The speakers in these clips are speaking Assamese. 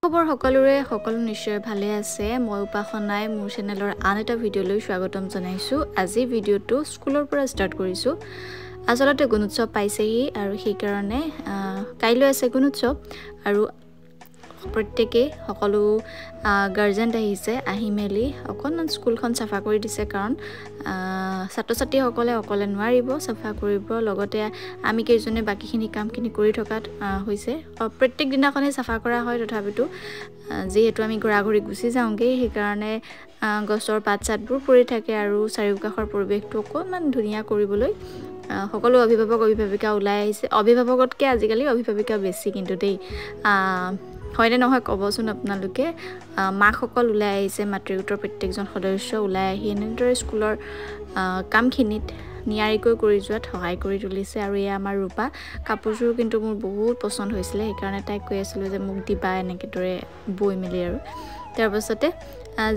খবৰ সকলোৰে সকলো নিশ্চয় ভালে আছে মই উপাসনাই মোৰ চেনেলৰ আন এটা ভিডিঅলৈ স্বাগতম জনাইছো আজি ভিডিঅটো স্কুলৰ পৰা ষ্টাৰ্ট কৰিছো আচলতে গুণোৎসৱ পাইছেহি আৰু সেই কাৰণে কাইলৈ আছে গুণোৎসৱ আৰু প্ৰত্যেককে সকলো গাৰ্জেন আহিছে আহি মেলি অকনমান স্কুলখন সাফা কৰি দিছে কাৰণ ছাত্ৰ-ছাত্ৰী সকলে অকলে নোৱাৰিব সাফা কৰিব লগতে আমি কেইজনে বাকিখিনি কামখিনি কৰি থকাত হৈছে প্ৰত্যেক দিনাখনে সাফা কৰা হয় তথাপিতো যেহেতু আমি গৰাগৰি গুছি যাওঁগে সেই কাৰণে গছৰ পাত-চাতবোৰ পৰি থাকে আৰু চাৰিওকাষৰ পৰিৱেশটো অকনমান ধুনীয়া কৰিবলৈ সকলো অভিভাৱিকা ওলাই আহিছে অভিভাৱকতকৈ আজিকালি অভিভাৱিকা বেছি কিন্তু দেই হয়নে নহয় কবচোন আপোনালোকে মাকসকল ওলাই আহিছে মাতৃগোটৰ প্ৰত্যেকজন সদস্য ওলাই আহি এনেদৰে স্কুলৰ কামখিনিত নিয়াৰিকৈ কৰি যোৱাত সহায় কৰি তুলিছে আৰু এয়া আমাৰ ৰূপা কাপোৰযোৰ কিন্তু মোৰ বহুত পছন্দ হৈছিলে সেই কাৰণে তাই কৈ আছিল যে মোক দিবা এনেকৈ দৰে বৈ মেলি আৰু তাৰ পাছতে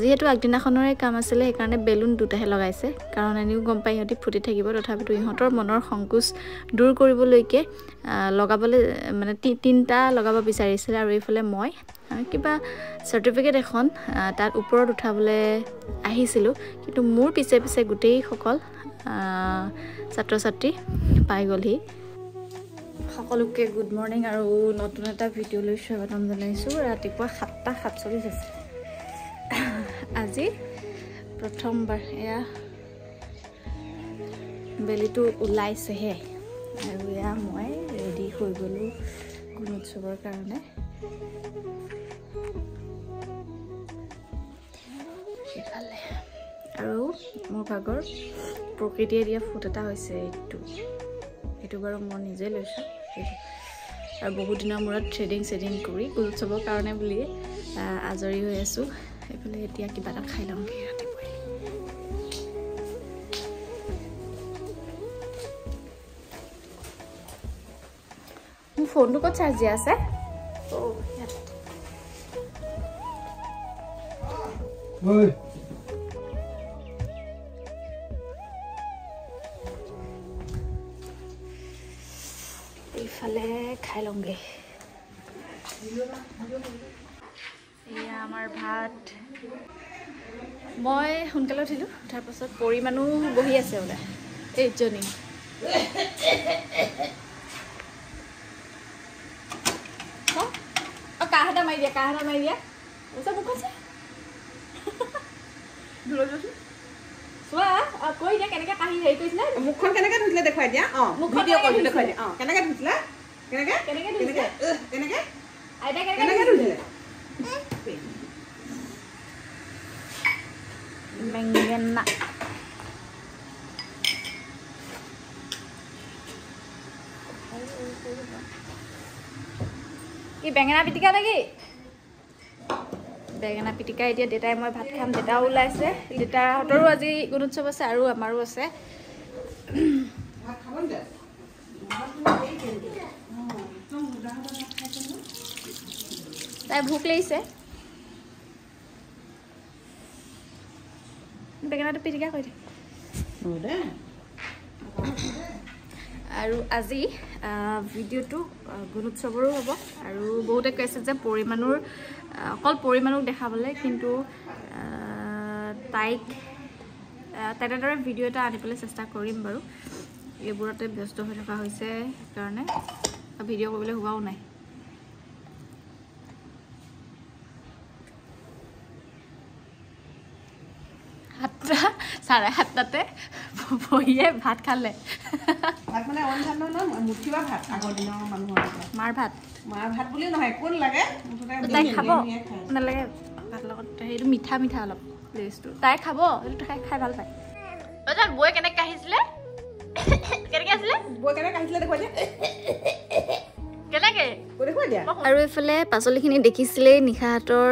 যেহেতু আগদিনাখনৰে কাম আছিল সেই কাৰণে বেলুন দুটাহে লগাইছে কাৰণ এনেও গম পাই ইহঁতি ফুটি থাকিব তথাপিতো ইহঁতৰ মনৰ সংকোচ দূৰ কৰিবলৈকে লগাবলৈ মানে তিনটা লগাব বিচাৰিছিল আৰু এইফালে মই কিবা সাৰ্টিফিকেট এখন তাত ওপৰত উঠাবলৈ আহিছিলোঁ কিন্তু মোৰ পিছে পিছে গোটেই সকল ছাত্ৰ-ছাত্ৰী পাই গ'লহি সকলোকে গুড মৰ্নিং আৰু নতুন এটা ভিডিঅ'লৈ স্বাগতম জনাইছোঁ ৰাতিপুৱা 7:47 আছে আজি প্ৰথমবাৰ এয়া বেলিটো ওলাইছেহে আৰু এয়া মই ৰেডি হৈ গ'লোঁ গুণোৎসৱৰ কাৰণে এইফালে আৰু মোৰ ভাগৰ প্ৰকৃতিয়ে দিয়া ফুট এটা হৈছে এইটো বাৰু মই নিজে লৈছোঁ আৰু বহুত দিনৰ মূৰত থ্ৰেডিং কৰি গুণোৎসৱৰ কাৰণে বুলি আজৰি হৈ আছোঁ এইফালে এতিয়া কিবা এটা খাই লওঁগে ৰাতিপুৱাই মোৰ ফোনটো ক'ত চাৰ্জ দিয়া আছে এইফালে খাই লওঁগে এয়া আমাৰ ভাত মই সোনকালে উঠিলোঁ তাৰ পাছত পৰিমাণো বহি আছে বোলে এইজনী কাহ এটা মাৰি দিয়া ওচৰ মোক কৈছে চোৱা কৈ দিয়া কেনেকৈ কাহি হেৰি কৰিছিলে মুখখন কেনেকৈ ধুইছিলে দেখুৱাই দিয়া ভিডিঅ' কৰি দেখুৱাই দিয়া কেনেকৈ ধুইছিলে কেনেকৈ আইতা কেনেকৈ ধুইছিলে বেঙেনা কি বেঙেনা পিটিকা নেকি বেঙেনা পিটিকা এতিয়া দেউতাই মই ভাত খাম দেউতাও ওলাইছে দেউতাহঁতৰো আজি গুণোৎসৱ আছে আৰু আমাৰো আছে তাই ভোক লাগিছে বেঙেনাটো পিটিকা কৰি দে আৰু আজি ভিডিঅ'টো গুণোৎসৱৰো হ'ব আৰু বহুতে কৈছে যে অকল পৰিমাণক দেখাবলৈ কিন্তু তাইক তেনেদৰে ভিডিঅ' এটা আনিবলৈ চেষ্টা কৰিম বাৰু এইবোৰতে ব্যস্ত হৈ থকা হৈছে সেইকাৰণে ভিডিঅ' কৰিবলৈ হোৱাও নাই চাৰে 7টাতে বহিয়ে ভাত খালে ভাত মানে অন্য মুঠিবা ভাত আগৰ দিনৰ মানুহৰ মাৰ ভাত বুলি নহয় কোন লাগে তাই খাব নালাগে ভাত লগত সেইটো মিঠা অলপ টেষ্টটো তাই খাব সেইটো খাই ভাল পায় বৈ কেনেকৈ কাঢ়িছিলে দেখুৱাই দিয়া আৰু এইফালে পাচলিখিনি দেখিছিলেই নিশাহাতৰ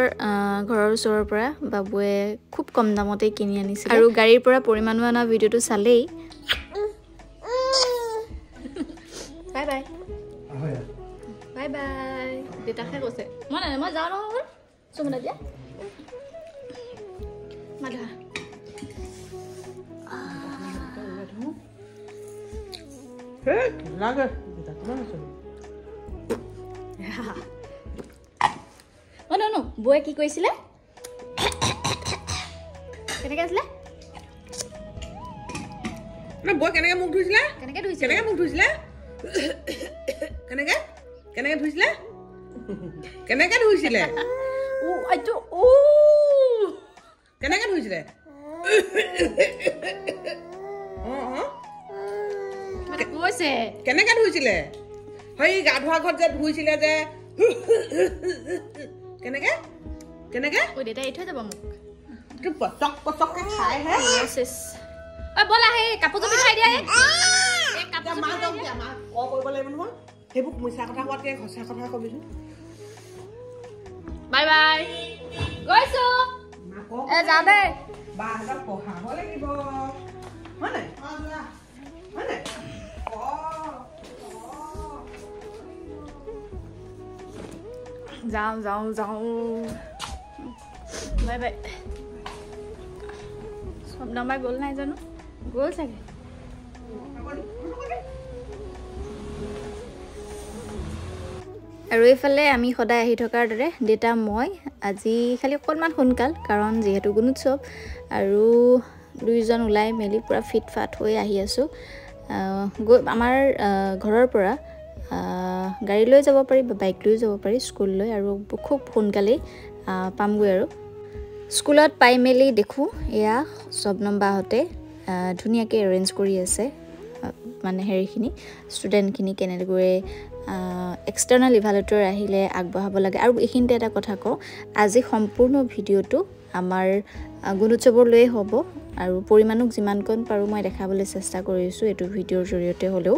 ঘৰৰ ওচৰৰ পৰা বাবুৱে খুব কম দামতে কিনি আনিছিল আৰু গাড়ীৰ পৰা পৰিমাণো অনা ভিডিঅ'টো চালেই বাই বাই দেউতাকে কৈছে মই যাওঁ নহয় চুমনা দিয়া মাধা Oh no, বয়ে কি কৈছিলে কেনেকৈ আছিলে না বয়ে কেনেকৈ মুখ ধুইছিলে কেনেকৈ ধুইছিলে কেনেকৈ মুখ ধুইছিলে কেনেকৈ কেনেকৈ ধুইছিলে কেনেকৈ ধুইছিলে ও আইটো ও কেনেকৈ ধুইছিলে কৈছে কেনেকৈ ধুইছিলে হয় গা ধোৱা ঘৰত যে ধুইছিলে যে কেনেকৈ কেনেকৈ ঐ দেউতাই এৰি থৈ যাব মোক তোৰ পটক পটককৈ খাইহে ঐ ব'লা সেই কাপোৰযোৰ পিন্ধাই দিয়া মা যাওক দিয়া মা কৰিব লাগিব নহয় সেইবোৰ মিছা কথা কোৱাতকৈ সঁচা কথা কবিচোন বাই বাই গৈছো যাওঁ দেই বাহঁতক পঢ়াব লাগিব হয় নাই হয় নাই যাওঁ বাই বাই স্বপ্নবাই গ'ল নাই জানো গ'ল চাগে আৰু এইফালে আমি সদায় আহি থকাৰ দৰে দেউতা মই আজি খালি অকণমান সোনকাল কাৰণ যিহেতু গুণোৎসৱ আৰু দুইজন ওলাই মেলি পূৰা ফিট ফাট হৈ আহি আছোঁ গৈ আমাৰ ঘৰৰ পৰা গাড়ী লৈ যাব পাৰি বা বাইক লৈ যাব পাৰি স্কুললৈ আৰু খুব সোনকালেই পামগৈ আৰু স্কুলত পাই মেলি দেখোঁ এয়া স্বপ্নম বাহঁতে ধুনীয়াকৈ এৰেঞ্জ কৰি আছে মানে হেৰিখিনি ষ্টুডেণ্টখিনি কেনেদৰে এক্সটাৰ্নেল ইভালুৱেটৰ আহিলে আগবঢ়াব লাগে আৰু এইখিনিতে এটা কথা কওঁ আজি সম্পূৰ্ণ ভিডিঅ'টো আমাৰ গুণোৎসৱৰ লৈয়ে হ'ব আৰু পৰিমাণক যিমানকণ পাৰোঁ মই দেখাবলৈ চেষ্টা কৰিছোঁ এইটো ভিডিঅ'ৰ জৰিয়তে হ'লেও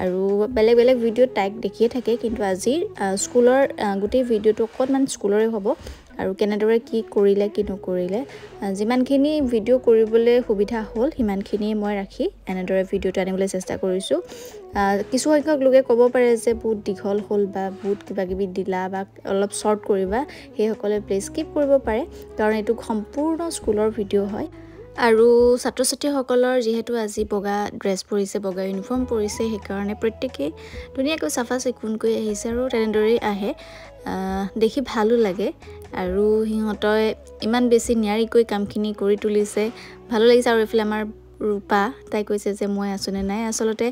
আৰু বেলেগ বেলেগ ভিডিঅ'ত তাইক দেখিয়ে থাকে কিন্তু আজি স্কুলৰ গোটেই ভিডিঅ'টো অকণমান স্কুলৰে হ'ব আৰু কেনেদৰে কি কৰিলে কি নকৰিলে যিমানখিনি ভিডিঅ' কৰিবলৈ সুবিধা হ'ল সিমানখিনি মই ৰাখি এনেদৰে ভিডিঅ'টো আনিবলৈ চেষ্টা কৰিছোঁ কিছু সংখ্যক লোকে ক'ব পাৰে যে বহুত দীঘল হ'ল বা বহুত কিবাকিবি দিলা বা অলপ শ্বৰ্ট কৰিবা সেইসকলে প্লিজ স্কিপ কৰিব পাৰে কাৰণ এইটো সম্পূৰ্ণ স্কুলৰ ভিডিঅ' হয় আৰু ছাত্ৰ ছাত্ৰীসকলৰ যিহেতু আজি বগা ড্ৰেছ পৰিছে বগা ইউনিফৰ্ম পৰিছে সেইকাৰণে প্ৰত্যেকেই ধুনীয়াকৈ চাফা চিকুণকৈ আহিছে আৰু তেনেদৰেই আহে দেখি ভালো লাগে আৰু সিহঁতে ইমান বেছি নিয়াৰিকৈ কামখিনি কৰি তুলিছে ভালো লাগিছে আৰু এইফালে আমাৰ ৰূপা তাই কৈছে যে মই আছোনে নাই আচলতে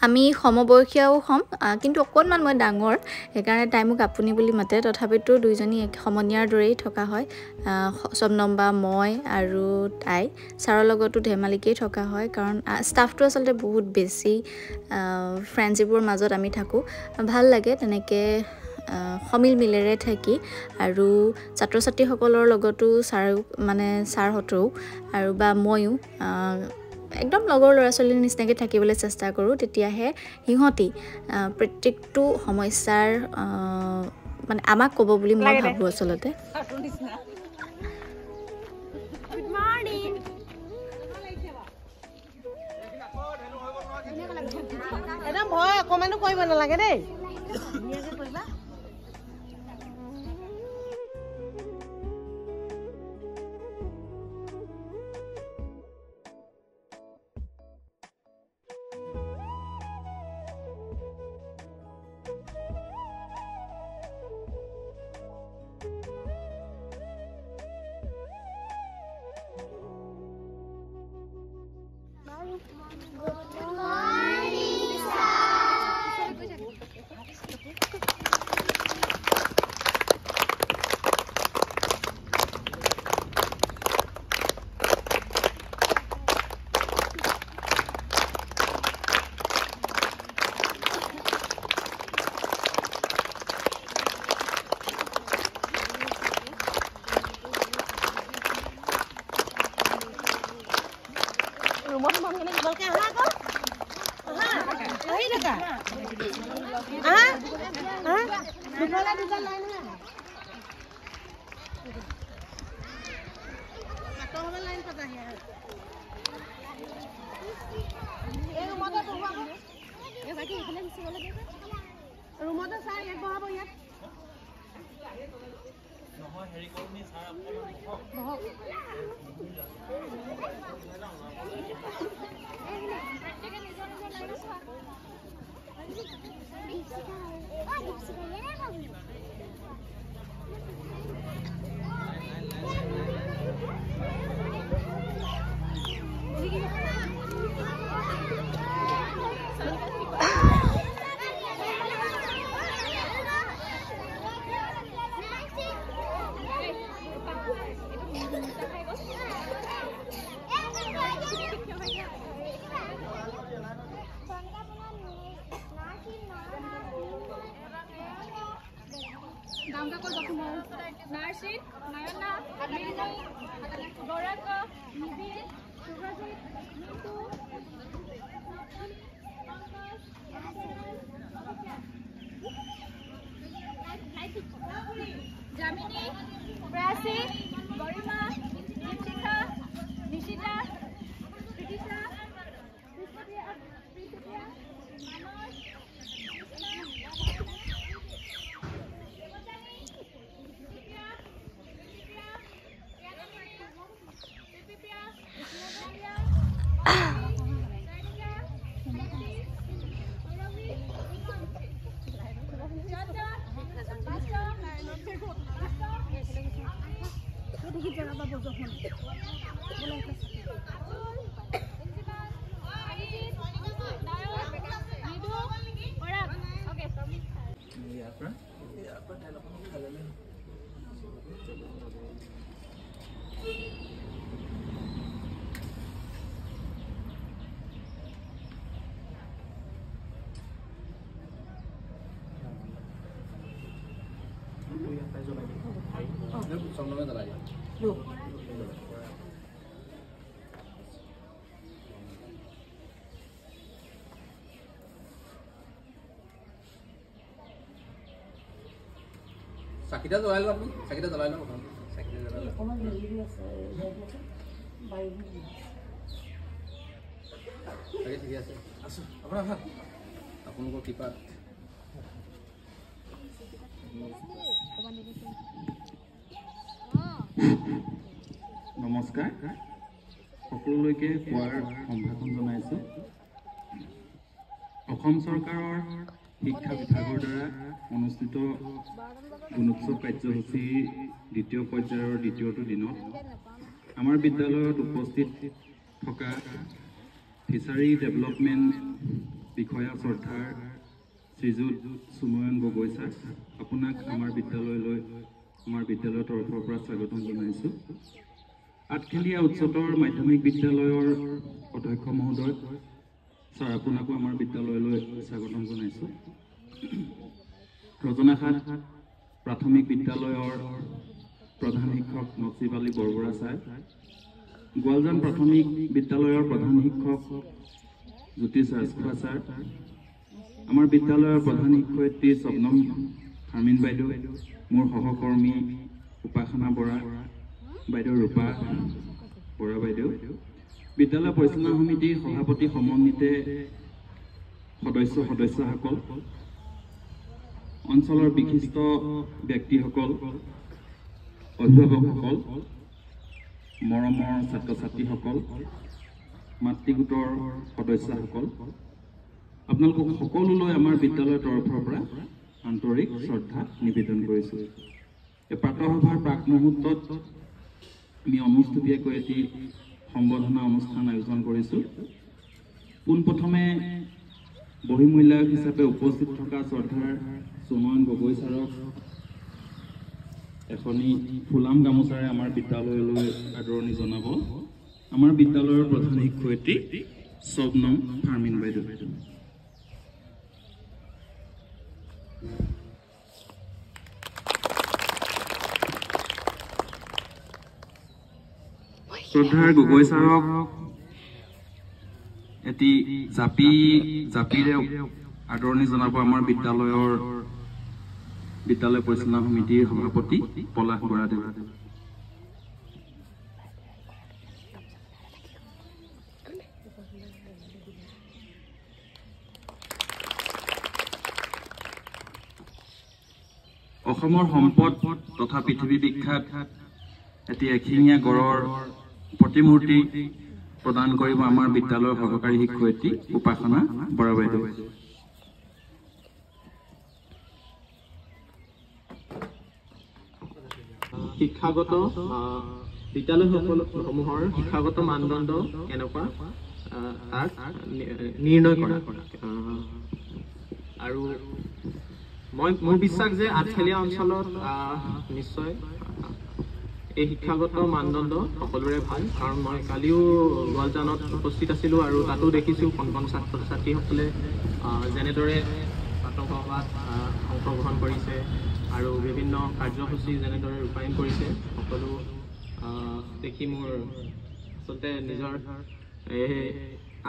আমি সমবয়সীয়াও হ'ম কিন্তু অকণমান মই ডাঙৰ সেইকাৰণে তাই মোক আপুনি বুলি মাতে তথাপিতো দুইজনী সমনীয়াৰ দৰেই থকা হয় স্বপ্নম বা মই আৰু তাই ছাৰৰ লগতো ধেমালিকেই থকা হয় কাৰণ ষ্টাফটো আচলতে বহুত বেছি ফ্ৰেণ্ডশ্বিপৰ মাজত আমি থাকোঁ ভাল লাগে তেনেকৈ সমিল মিলেৰে থাকি আৰু ছাত্ৰ ছাত্ৰীসকলৰ লগতো ছাৰহঁতেও আৰু বা ময়ো একদম লগৰ ল'ৰা ছোৱালীৰ নিচিনাকৈ থাকিবলৈ চেষ্টা কৰোঁ তেতিয়াহে সিহঁতি প্ৰত্যেকটো সমস্যাৰ মানে আমাক ক'ব বুলি মই ভাবোঁ আচলতে একদম ভয় অকণমানো কৰিব নালাগে দেই Narsin, Nayana, Adamini, Goraka, Nibi, Subhajit, Mintu, Jamini, Prasi, Gorima, Nishita, Nishita, Pritisha, Pritisha, Manoj, Sakita jalai lo apni, sakita jalai lo apni, sakita jalai lo. Kamu jadi biasa, bayi. Sakit sikit ase. Asu, apa? Apun ko kipat. নমস্কাৰ সকলোলৈকে কোৱাৰ সম্ভাষণ জনাইছোঁ অসম চৰকাৰৰ শিক্ষা বিভাগৰ দ্বাৰা অনুষ্ঠিত গুণোৎসৱ কাৰ্যসূচী দ্বিতীয় পৰ্যায়ৰ দ্বিতীয়টো দিনত আমাৰ বিদ্যালয়ত উপস্থিত থকা ফিচাৰী ডেভেলপমেণ্ট বিষয়া শ্ৰদ্ধাৰ শ্ৰীযুত সুময়ন গগৈ ছাৰ আপোনাক আমাৰ বিদ্যালয়লৈ আমাৰ বিদ্যালয়ৰ তৰফৰ পৰা স্বাগতম জনাইছোঁ আঠখেলীয়া উচ্চতৰ মাধ্যমিক বিদ্যালয়ৰ অধ্যক্ষ মহোদয় ছাৰ আপোনাকো আমাৰ বিদ্যালয়লৈ স্বাগতম জনাইছোঁ ৰজনাঘাট প্ৰাথমিক বিদ্যালয়ৰ প্ৰধান শিক্ষক নচিব আলী বৰবৰা ছাৰ গোৱালজান প্ৰাথমিক বিদ্যালয়ৰ প্ৰধান শিক্ষক জ্যোতিষ ৰাজখোৱা ছাৰ আমাৰ বিদ্যালয়ৰ প্ৰধান শিক্ষয়িত্ৰী স্বপ্নম হাৰ্মিন বাইদেউ মোৰ সহকৰ্মী উপাসনা বৰা বাইদেউ ৰূপা বৰা বাইদেউ বিদ্যালয় পৰিচালনা সমিতিৰ সভাপতি সমন্বিতে সদস্যসকল অঞ্চলৰ বিশিষ্ট ব্যক্তিসকল অভিভাৱকসকল মৰমৰ ছাত্ৰ ছাত্ৰীসকল মাতৃগোটৰ সদস্যসকল আপোনালোকক সকলোলৈ আমাৰ বিদ্যালয়ৰ তৰফৰ পৰা আন্তৰিক শ্ৰদ্ধা নিবেদন কৰিছোঁ এই প্ৰাতঃসভাৰ প্ৰাক মুহূৰ্তত আমি অনুষ্ঠুপীয়াকৈ এটি সম্বৰ্ধনা অনুষ্ঠান আয়োজন কৰিছোঁ পোনপ্ৰথমে বহিমূল্যায়ক হিচাপে উপস্থিত থকা শ্ৰদ্ধাৰ সুময়ন গগৈ ছাৰক এখনি ফুলাম গামোচাৰে আমাৰ বিদ্যালয়লৈ আদৰণি জনাব আমাৰ বিদ্যালয়ৰ প্ৰধান শিক্ষয়িত্ৰী স্বপ্নম হাৰ্মিন বাইদেউ শ্ৰদ্ধাৰ গগৈ ছাৰক এটি জাপিৰে আদৰণি জনাব আমাৰ বিদ্যালয় পৰিচালনা সমিতিৰ সভাপতি পলাশ বৰাদেৱ অসমৰ সম্পদ তথা পৃথিৱী বিখ্যাত এটি এশিঙীয়া গড়ৰ প্ৰতিমূৰ্তি প্ৰদান কৰিব আমাৰ বিদ্যালয়ৰ সহকাৰী শিক্ষয়িত্ৰী উপাসনা বৰা বাইদেউ শিক্ষাগত বিদ্যালয়সমূহৰ শিক্ষাগত মানদণ্ড কেনেকুৱা তাক নিৰ্ণয় কৰা আৰু মোৰ বিশ্বাস যে আঠখেলীয়া অঞ্চলত নিশ্চয় এই শিক্ষাগত মানদণ্ড সকলোৰে ভাল কাৰণ মই কালিও গোৱালজানত উপস্থিত আছিলোঁ আৰু তাতো দেখিছোঁ কণ কণ ছাত্ৰ ছাত্ৰীসকলে যেনেদৰে প্ৰাতঃসভাত অংশগ্ৰহণ কৰিছে আৰু বিভিন্ন কাৰ্যসূচী যেনেদৰে ৰূপায়ণ কৰিছে সকলো দেখি মোৰ আচলতে নিজৰ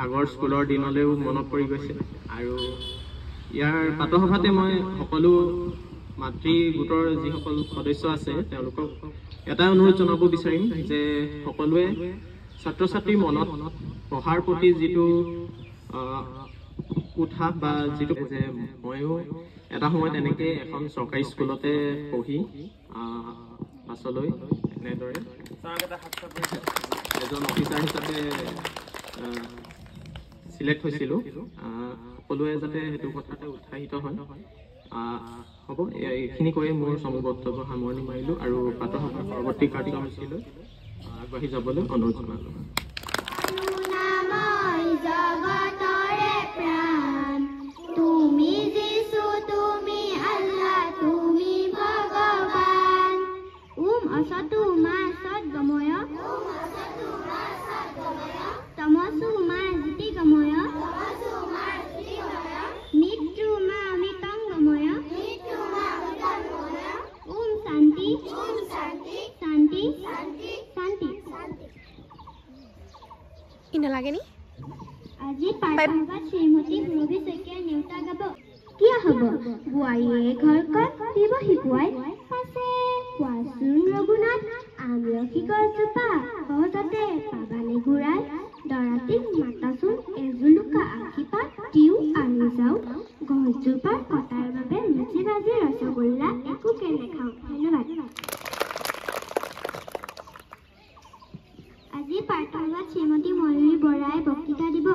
আগৰ স্কুলৰ দিনলৈও মনত পৰি গৈছে। আৰু ইয়াৰ পাতসভাতে মই সকলো মাতৃ গোটৰ যিসকল সদস্য আছে তেওঁলোকক এটা অনুৰোধ জনাব বিচাৰিম যে সকলোৱে ছাত্ৰ ছাত্ৰীৰ মনত পঢ়াৰ প্ৰতি যিটো উৎসাহ বা যিটো যে ময়ো এটা সময়ত এনেকৈ এখন চৰকাৰী স্কুলতে পঢ়ি পাছলৈ এনেদৰে এজন অফিচাৰ হিচাপে সিলেক্ট হৈছিলোঁ। সকলোৱে যাতে সেইটো কথাতে উৎসাহিত হয়। হ'ব, এইখিনি কৈ মোৰ চমু বক্তব্য সামৰণি মাৰিলোঁ আৰু পাতসভাৰ পৰৱৰ্তী কাৰ্যসূচীলৈ আগবাঢ়ি যাবলৈ অনুৰোধ জনালোঁ। নালাগেনি আজি পাঠসভাত শ্ৰীমতী সুৰভি শইকীয়াৰ নেওতা গাব। কিয় হ'ব বোৱাৰীয়ে ঘৰখন দিব শিকোৱাই পাছে কোৱাচোন ৰঘুনাথ, আমলখি গছজোপা সহজতে পাবানে ঘূৰাই? দৰাটিক মাতাচোন এজোলোকা আশীপাত দিওঁ আমি যাওঁ, গছজোপাৰ কটাৰ বাবে মুচি ভাজি ৰসগোল্লা একোকে নেখাওঁ। ধন্যবাদ। আজি পাঠসভাত শ্ৰীমতী ময়ূৰী বৰাই বক্তৃতা দিব।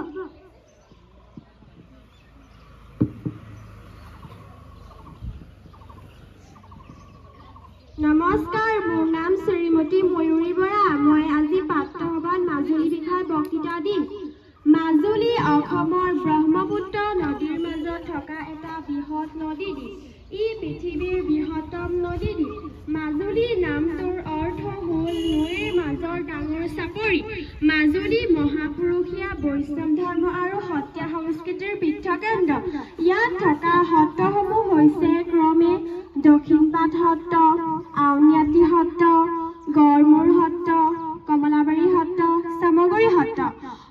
নমস্কাৰ, মোৰ নাম শ্ৰীমতী ময়ূৰী বৰা। মই আজি পাঠসভাত মাজুলী বিষয়ে বক্তৃতা দিম। মাজুলী অসমৰ ব্ৰহ্মপুত্ৰ নদীৰ মাজত থকা এটা বৃহৎ নদী দ্বীপ। ই পৃথিৱীৰ বৃহত্তম নদী দ্বীপ। মাজুলীৰ নামটোৰ অৰ্থ হ'ল নৈৰ মাজৰ ডাঙৰ চাপৰি। মাজুলী মহাপুৰুষীয়া বৈষ্ণৱ ধৰ্ম আৰু সত্ৰীয়া সংস্কৃতিৰ পীঠকেন্দ্ৰ। ইয়াত থকা সত্ৰসমূহ হৈছে ক্ৰমে দক্ষিণপাট সত্ৰ, আউনীআটী সত্ৰ, গড়মূৰ সত্ৰ, কমলাবাৰী সত্ৰ, চামগুৰি সত্ৰ।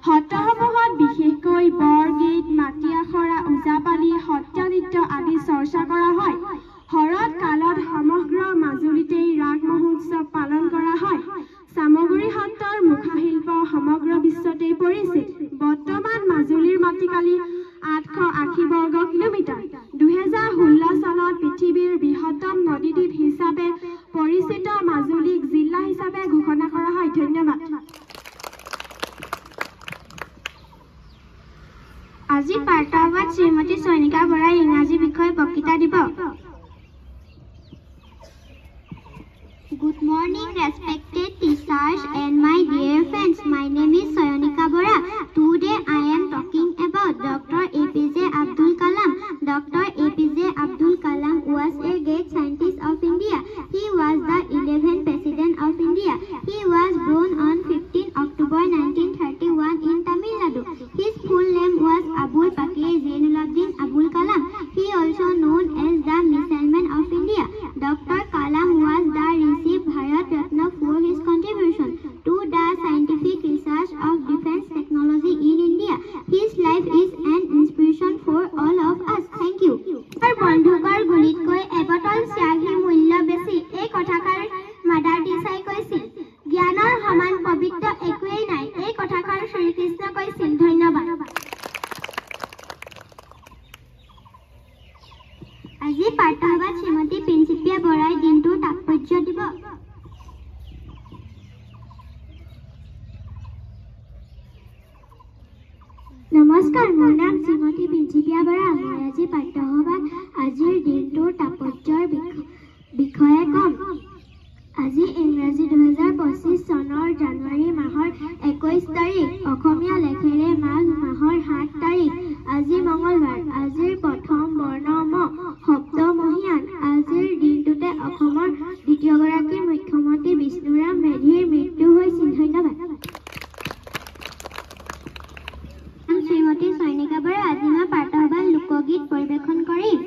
সত্ৰসমূহত বিশেষকৈ বৰগীত, মাটি আখৰা, ওজাপালি, সত্ৰীয়া নৃত্য আদি চৰ্চা কৰা হয়। শৰৎ কালত সমগ্ৰ মাজুলীতেই ৰাস মহোৎসৱ পালন কৰা হয়। চামগুৰি সত্ৰৰ মুখাশিল্প সমগ্ৰ বিশ্বতেই পৰিচিত। বৰ্তমান মাজুলীৰ মাটিকালি 880 বৰ্গ কিলোমিটাৰ। 2016 চনত পৃথিৱীৰ বৃহত্তম নদীদ্বীপ হিচাপে পৰিচিত মাজুলীক জিলা হিচাপে ঘোষণা কৰা হয়। ধন্যবাদ। আজি পাঠসভাত শ্ৰীমতী চয়নিকা বৰাই ইংৰাজী বিষয়ে বক্তৃতা দিব। Good morning, respected teachers and my dear friends. My name is Soyonika Bora. Today I am talking about Dr. APJ Abdul Kalam. Dr. APJ Abdul Kalam was a great scientist of India. He was the 11th President of India. He was born on 15 October 1931 in Tamil Nadu. His full name was Abul Pakir Zainuluddin Abul Kalam. He also known as the Missile Man of India. Dr. Kalam was the received Bharat Ratna for his contribution to the scientific research of defense technology in India. His life is an inspiration for all of us. Thank you. বন্ধুকৰ গুলিতকৈ এবটল চিয়াহী মূল্য বেছি, এই কথাষাৰ মাদাৰ টেৰেছাই কৈছিল। জ্ঞানৰ সমান পবিত্ৰ একোৱেই নাই, এই কথাষাৰ শ্ৰীকৃষ্ণ কৈছিল। ধন্যবাদ। আজি পাঠসভাত শ্ৰীমতী প্ৰিন্সিপিয়া বৰাই দিনটোৰ তাৎপৰ্য দিব। নমস্কাৰ, মোৰ নাম শ্ৰীমতী প্ৰিন্সিপিয়া বৰা। মই আজি পাঠ্যসভাত আজিৰ দিনটোৰ তাৎপৰ্যৰ বিষয়ে ক'ম। আজি ইংৰাজী 2025 চনৰ জানুৱাৰী মাহৰ 21 তাৰিখ, অসমীয়া লেখেৰে মাঘ মাহৰ 7 তাৰিখ। আজি মঙলবাৰ। আজিৰ প্ৰথম বৰ্ণ ম, সপ্তমহীয়ান। আজিৰ দিনটোতে অসমৰ দ্বিতীয়গৰাকী মুখ্যমন্ত্ৰী বিষ্ণুৰাম মেধিৰ মৃত্যু হৈছিল। ধন্যবাদ। শ্ৰীমতী চয়নিকা বৰা। আজি মই পাঠসভাত লোকগীত পৰিৱেশন কৰিম।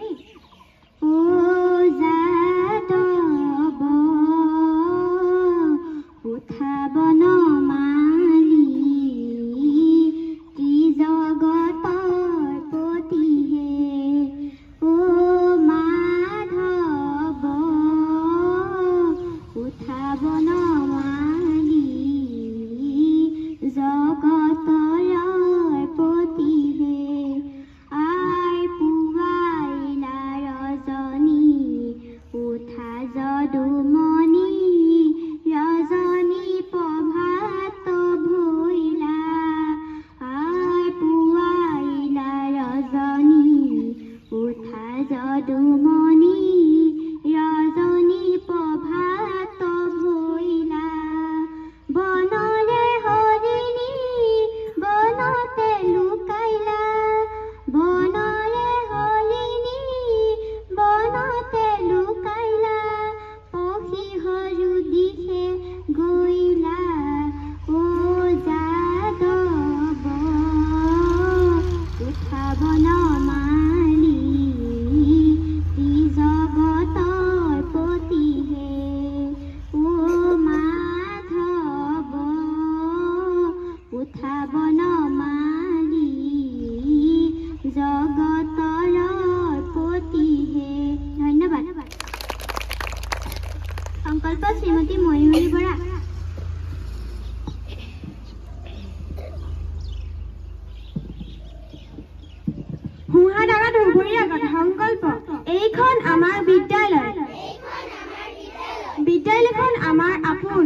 বিদ্যালয়খন আমাৰ আপোন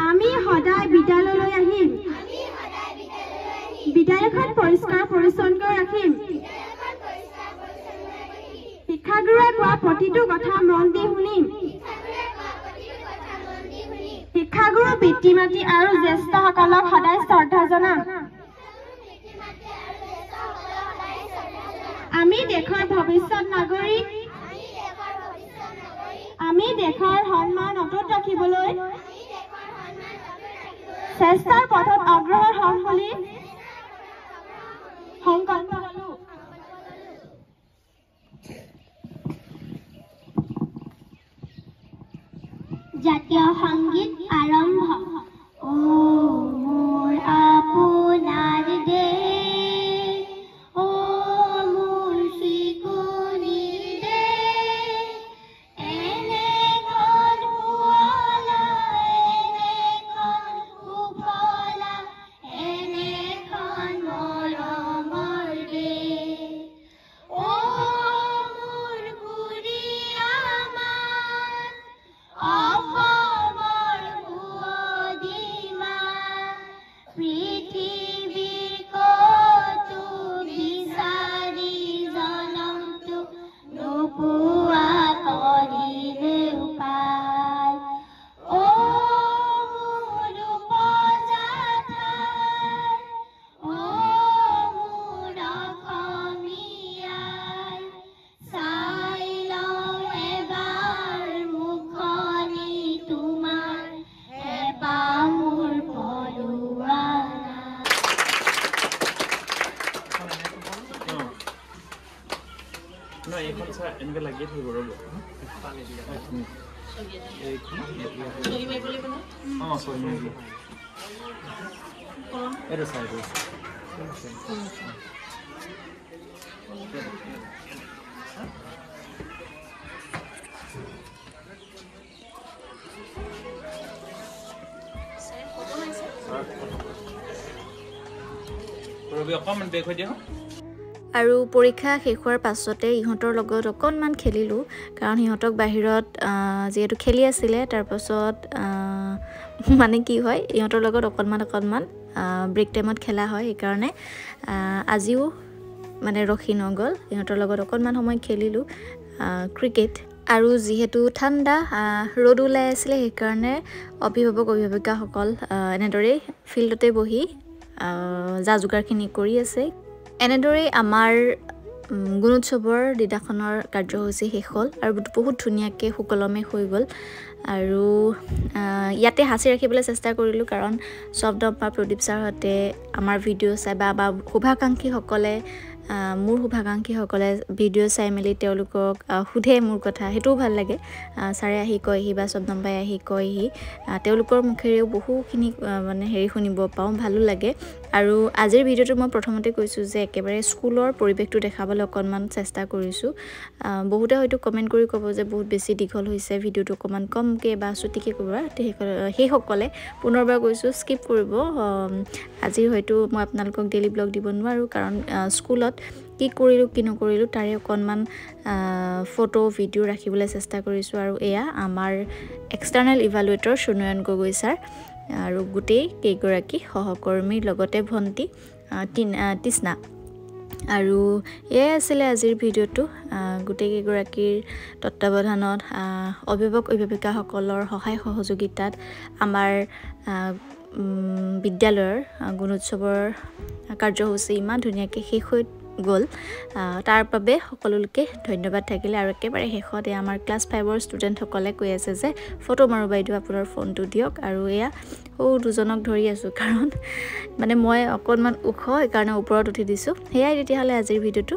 আমি সদায় বিদ্যালয়লৈ আহিম বিদ্যালয়খন পৰিষ্কাৰ পৰিচ্ছন্নকৈ ৰাখিম শিক্ষাগুৰুৱে কোৱা প্ৰতিটো কথা মন দি শুনিম শিক্ষাগুৰু পিতৃ মাতৃ আৰু জ্যেষ্ঠসকলক সদায় শ্ৰদ্ধা জনাম আমি দেশৰ ভৱিষ্যত নাগৰিক আমি দেশৰ সন্মান অটুট ৰাখিবলৈ চেষ্টাৰ পথত অগ্ৰসৰ হ'ম বুলি সংকল্প ল'লো জাতীয় সংগীত আৰম্ভ ও মোৰ আপোনাৰ দেশ ও মোৰ শিকনিৰ দেশ এনেখন শুৱলা এনেখন সুফলা এনেখন মৰমৰ দেশ ও মোৰ কুৰিয়ামান অসমৰ সুৱদিমা পৃথিৱীৰ ক'তো বিচাৰি জনমটো নোপোৱা কৰিলেও পায় ও মোৰ উপজাঠাই ও মোৰ অসমীয়াই চাই লওঁ এবাৰ মুখনি তোমাৰ এবাৰ মোৰ পৰুৱা এইখন চাই এনেকৈ লাগিয়ে থাকিব ৰ'ব এইটো চাই ৰবি অকণমান বেগ হৈ দিয়া আৰু পৰীক্ষা শেষ হোৱাৰ পাছতে ইহঁতৰ লগত অকণমান খেলিলোঁ কাৰণ সিহঁতক বাহিৰত যিহেতু খেলি আছিলে তাৰপাছত মানে কি হয় ইহঁতৰ লগত অকণমান ব্ৰেক টাইমত খেলা হয় সেইকাৰণে আজিও মানে ৰখি নগ'ল ইহঁতৰ লগত অকণমান সময় খেলিলোঁ ক্ৰিকেট আৰু যিহেতু ঠাণ্ডা ৰ'দ ওলাই আছিলে সেইকাৰণে অভিভাৱিকাসকল এনেদৰেই ফিল্ডতে বহি যা যোগাৰখিনি কৰি আছে এনেদৰেই আমাৰ গুণোৎসৱৰ দিনাখনৰ কাৰ্যসূচী শেষ হ'ল আৰু বহুত ধুনীয়াকৈ সুকলমে হৈ গ'ল আৰু ইয়াতে সাঁচি ৰাখিবলৈ চেষ্টা কৰিলোঁ কাৰণ শব্দম বা প্ৰদীপ ছাৰহঁতে আমাৰ ভিডিঅ' চাই বা শুভাকাংক্ষীসকলে মোৰ শুভাকাংক্ষীসকলে ভিডিঅ' চাই মেলি তেওঁলোকক সোধে মোৰ কথা সেইটোও ভাল লাগে ছাৰে আহি কয়হি বা শব্দম বাই আহি কয়হি তেওঁলোকৰ মুখেৰেও বহুখিনি মানে হেৰি শুনিব পাওঁ ভালো লাগে আৰু আজিৰ ভিডিঅ'টো মই প্ৰথমতে কৈছোঁ যে একেবাৰে স্কুলৰ পৰিৱেশটো দেখাবলৈ অকণমান চেষ্টা কৰিছোঁ বহুতে হয়তো কমেণ্ট কৰি ক'ব যে বহুত বেছি দীঘল হৈছে ভিডিঅ'টো অকণমান কমকৈ বা চুটিকৈ ক'বা সেইসকলে পুনৰবাৰ কৈছোঁ স্কিপ কৰিব আজি হয়তো মই আপোনালোকক ডেইলি ব্লগ দিব নোৱাৰোঁ কাৰণ স্কুলত কি কৰিলোঁ কি নকৰিলোঁ তাৰে অকণমান ফটো ভিডিঅ' ৰাখিবলৈ চেষ্টা কৰিছোঁ আৰু এয়া আমাৰ এক্সটাৰ্নেল ইভালুৱেটৰ সুনয়ন গগৈ ছাৰ আৰু গোটেই কেইগৰাকী সহকৰ্মীৰ লগতে ভণ্টি তৃষ্ণা আৰু এয়াই আছিলে আজিৰ ভিডিঅ'টো গোটেইকেইগৰাকীৰ তত্ত্বাৱধানত অভিভাৱিকাসকলৰ সহায় সহযোগিতাত আমাৰ বিদ্যালয়ৰ গুণোৎসৱৰ কাৰ্যসূচী ইমান ধুনীয়াকৈ শেষ হৈ গ'ল তাৰ বাবে সকলোকে ধন্যবাদ থাকিলে আৰু একেবাৰে শেষত আমাৰ ক্লাছ 5ৰ ষ্টুডেণ্টসকলে কৈ আছে যে ফটো মাৰো বাইদেউ আপোনাৰ ফোনটো দিয়ক আৰু এয়া দুজনক ধৰি আছোঁ কাৰণ মানে মই অকণমান ওখ সেইকাৰণে ওপৰত উঠি দিছোঁ সেয়াই তেতিয়াহ'লে আজিৰ ভিডিঅ'টো